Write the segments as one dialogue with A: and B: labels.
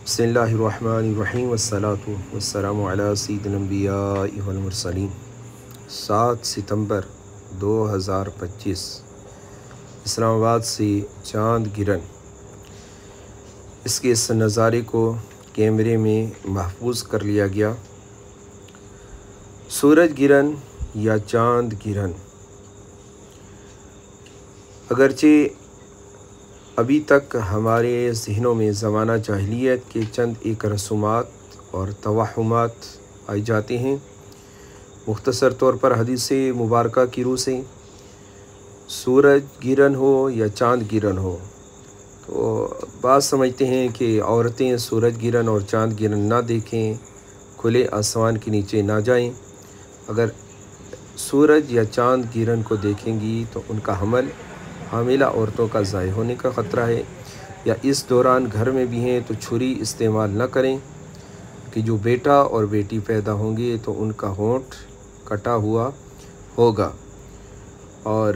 A: بسم اللہ الرحمن الرحیم والصلاة والسلام علی سید الانبیاء والمرسلین۔ 7 ستمبر 2025 اسلام آباد سے چاند گرہن۔ اس کے اس نظارے کو کیمرے میں محفوظ کر لیا گیا۔ سورج گرہن یا چاند گرہن، اگرچہ ابھی تک ہمارے ذہنوں میں زمانہ جاہلیت کے چند ایک رسومات اور توہمات آئی جاتے ہیں، مختصر طور پر حدیث مبارکہ کی روح سے سورج گرہن ہو یا چاند گرہن ہو تو بعض سمجھتے ہیں کہ عورتیں سورج گرہن اور چاند گرہن نہ دیکھیں، کھلے آسمان کے نیچے نہ جائیں۔ اگر سورج یا چاند گرہن کو دیکھیں گی تو ان کا حاملہ عورتوں کا ضائع ہونے کا خطرہ ہے، یا اس دوران گھر میں بھی ہیں تو چھری استعمال نہ کریں کہ جو بیٹا اور بیٹی پیدا ہوں گے تو ان کا ہونٹ کٹا ہوا ہوگا۔ اور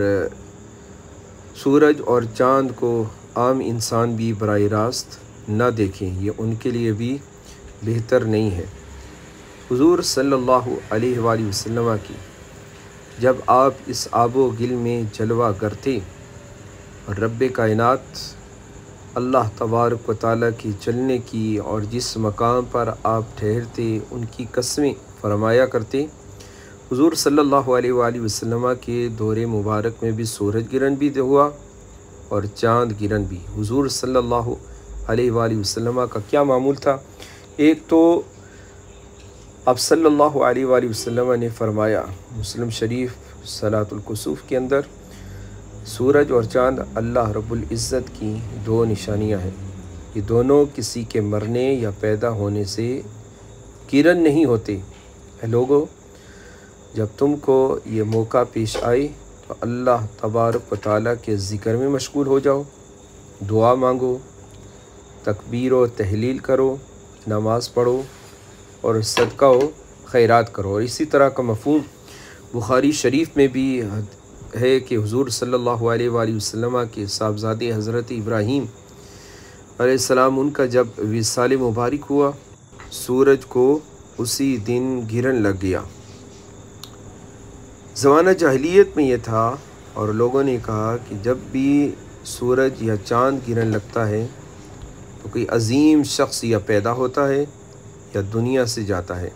A: سورج اور چاند کو عام انسان بھی براہ راست نہ دیکھیں، یہ ان کے لیے بھی بہتر نہیں ہے۔ حضور صلی اللہ علیہ وآلہ وسلم کی جب آپ اس آب و گل میں جلوہ گر تھے اور رب کائنات اللہ تبارک و تعالیٰ کی چلنے کی اور جس مقام پر آپ ٹھہرتے ان کی قسمیں فرمایا کرتے، حضور صلی اللہ علیہ وآلہ وسلم کے دور مبارک میں بھی سورج گرہن بھی ہوا اور چاند گرہن بھی۔ حضور صلی اللہ علیہ وآلہ وسلم کا کیا معمول تھا؟ ایک تو آپ صلی اللہ علیہ وآلہ وسلم نے فرمایا مسلم شریف صلاۃ الکسوف کے اندر، سورج اور چاند اللہ رب العزت کی دو نشانیاں ہیں، یہ دونوں کسی کے مرنے یا پیدا ہونے سے گرہن نہیں ہوتے۔ اے لوگو، جب تم کو یہ موقع پیش آئے تو اللہ تبارک و تعالیٰ کے ذکر میں مشغول ہو جاؤ، دعا مانگو، تکبیر و تحلیل کرو، نماز پڑھو اور صدقہ و خیرات کرو۔ اور اسی طرح کا مفہوم بخاری شریف میں بھی ہے کہ حضور صلی اللہ علیہ وآلہ وسلم کے صاحبزادے حضرت ابراہیم علیہ السلام، ان کا جب وصال مبارک ہوا، سورج کو اسی دن گرہن لگ گیا۔ زمانہ جاہلیت میں یہ تھا اور لوگوں نے کہا کہ جب بھی سورج یا چاند گرہن لگتا ہے تو کوئی عظیم شخص یا پیدا ہوتا ہے یا دنیا سے جاتا ہے،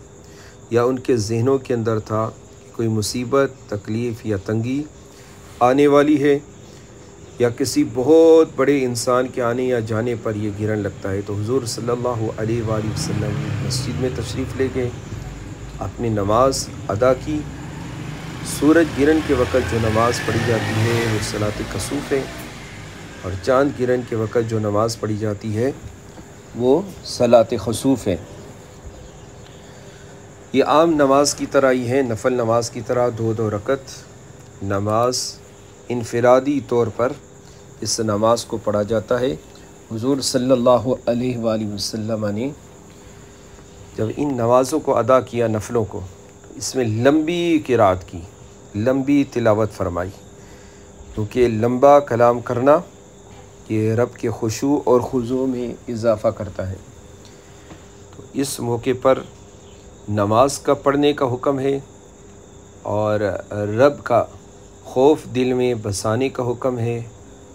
A: یا ان کے ذہنوں کے اندر تھا کہ کوئی مصیبت، تکلیف یا تنگی آنے والی ہے، یا کسی بہت بڑے انسان کے آنے یا جانے پر یہ گرہن لگتا ہے۔ تو حضور صلی اللہ علیہ وآلہ وسلم مسجد میں تشریف لے گئے، اپنی نماز ادا کی۔ سورج گرہن کے وقت جو نماز پڑھی جاتی ہے وہ صلاۃ کسوف ہے، اور چاند گرہن کے وقت جو نماز پڑھی جاتی ہے وہ صلاۃ خسوف ہے۔ یہ عام نماز کی طرح ہی ہے، نفل نماز کی طرح 2 رکعت نماز انفرادی طور پر اس نماز کو پڑھا جاتا ہے۔ حضور صلی اللہ علیہ وآلہ وسلم نے جب ان نمازوں کو ادا کیا، نفلوں کو، تو اس میں لمبی قرات کی، لمبی تلاوت فرمائی، کیونکہ لمبا کلام کرنا یہ رب کے خشوع اور خضوع میں اضافہ کرتا ہے۔ تو اس موقع پر نماز کا پڑھنے کا حکم ہے اور رب کا خوف دل میں بسانے کا حکم ہے،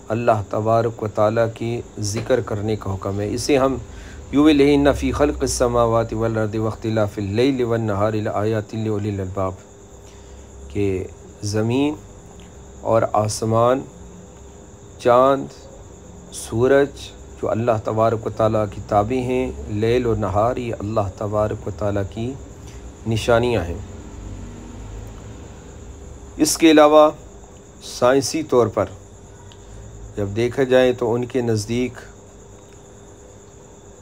A: اللہ تبارک و تعالیٰ کی ذکر کرنے کا حکم ہے۔ اسے ہم یُوَلِّهِنَّ فِي خَلْقِ السَّمَاوَاتِ وَالْأَرْضِ وَاخْتِلَافِ اللَّيْلِ وَالنَّهَارِ لَآيَاتٍ لِأُولِي الْأَلْبَابِ کہ زمین اور آسمان، چاند، سورج جو اللہ تبارک و تعالیٰ کی تابع ہیں، لیل و نہار یہ اللہ تبارک و تعالیٰ کی نشانیاں ہیں۔ اس کے علاوہ سائنسی طور پر جب دیکھا جائے تو ان کے نزدیک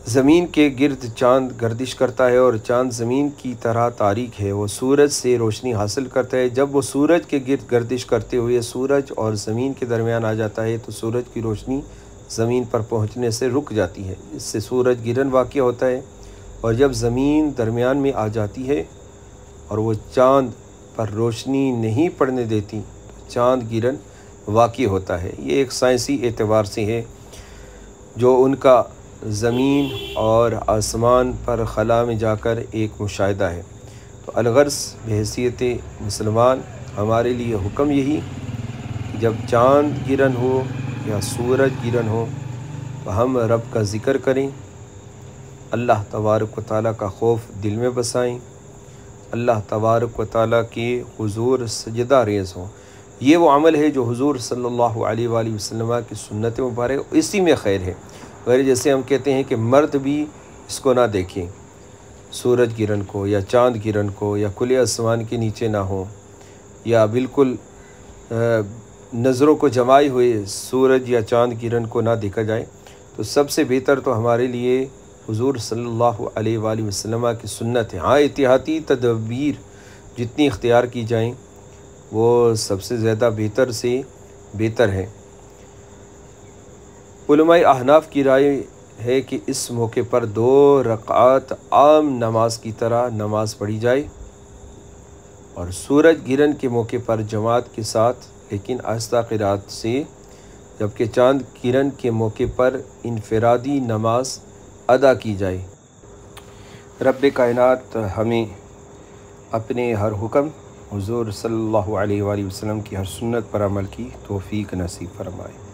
A: زمین کے گرد چاند گردش کرتا ہے، اور چاند زمین کی طرح تاریک ہے، وہ سورج سے روشنی حاصل کرتا ہے۔ جب وہ سورج کے گرد گردش کرتے ہوئے سورج اور زمین کے درمیان آ جاتا ہے تو سورج کی روشنی زمین پر پہنچنے سے رک جاتی ہے، اس سے سورج گرہن واقع ہوتا ہے۔ اور جب زمین درمیان میں آ جاتی ہے اور وہ چاند پر روشنی نہیں پڑنے دیتی تو چاند گرہن واقع ہوتا ہے۔ یہ ایک سائنسی اعتبار سے ہے جو ان کا زمین اور آسمان پر خلا میں جا کر ایک مشاہدہ ہے۔ تو الغرض بحیثیت مسلمان ہمارے لیے حکم یہی کہ جب چاند گرہن ہو یا سورج گرہن ہو تو ہم رب کا ذکر کریں، اللہ تبارک و تعالیٰ کا خوف دل میں بسائیں، اللہ تبارک و تعالیٰ کے حضور سجدہ ریز ہوں۔ یہ وہ عمل ہے جو حضور صلی اللہ علیہ وآلہ وسلم کی سنت مبارک، اسی میں خیر ہے۔ اگر جیسے ہم کہتے ہیں کہ مرد بھی اس کو نہ دیکھیں، سورج گرہن کو یا چاند گرہن کو، یا کھلے آسمان کے نیچے نہ ہوں، یا بالکل نظروں کو جمائے ہوئے سورج یا چاند گرہن کو نہ دیکھا جائے، تو سب سے بہتر تو ہمارے لیے حضور صلی اللہ علیہ وآلہ وسلم کی سنت ہے۔ ہاں احتیاطی تدابیر جتنی اختیار کی جائیں وہ سب سے زیادہ بہتر سے بہتر ہے۔ علماء احناف کی رائے ہے کہ اس موقع پر 2 رکعات عام نماز کی طرح نماز پڑھی جائے، اور سورج گرہن کے موقع پر جماعت کے ساتھ لیکن آہستہ قرات سے، جبکہ چاند گرہن کے موقع پر انفرادی نماز ادا کی جائے۔ رب کائنات ہمیں اپنے ہر حکم، حضور صلی اللہ علیہ وآلہ وسلم کی ہر سنت پر عمل کی توفیق نصیب فرمائے۔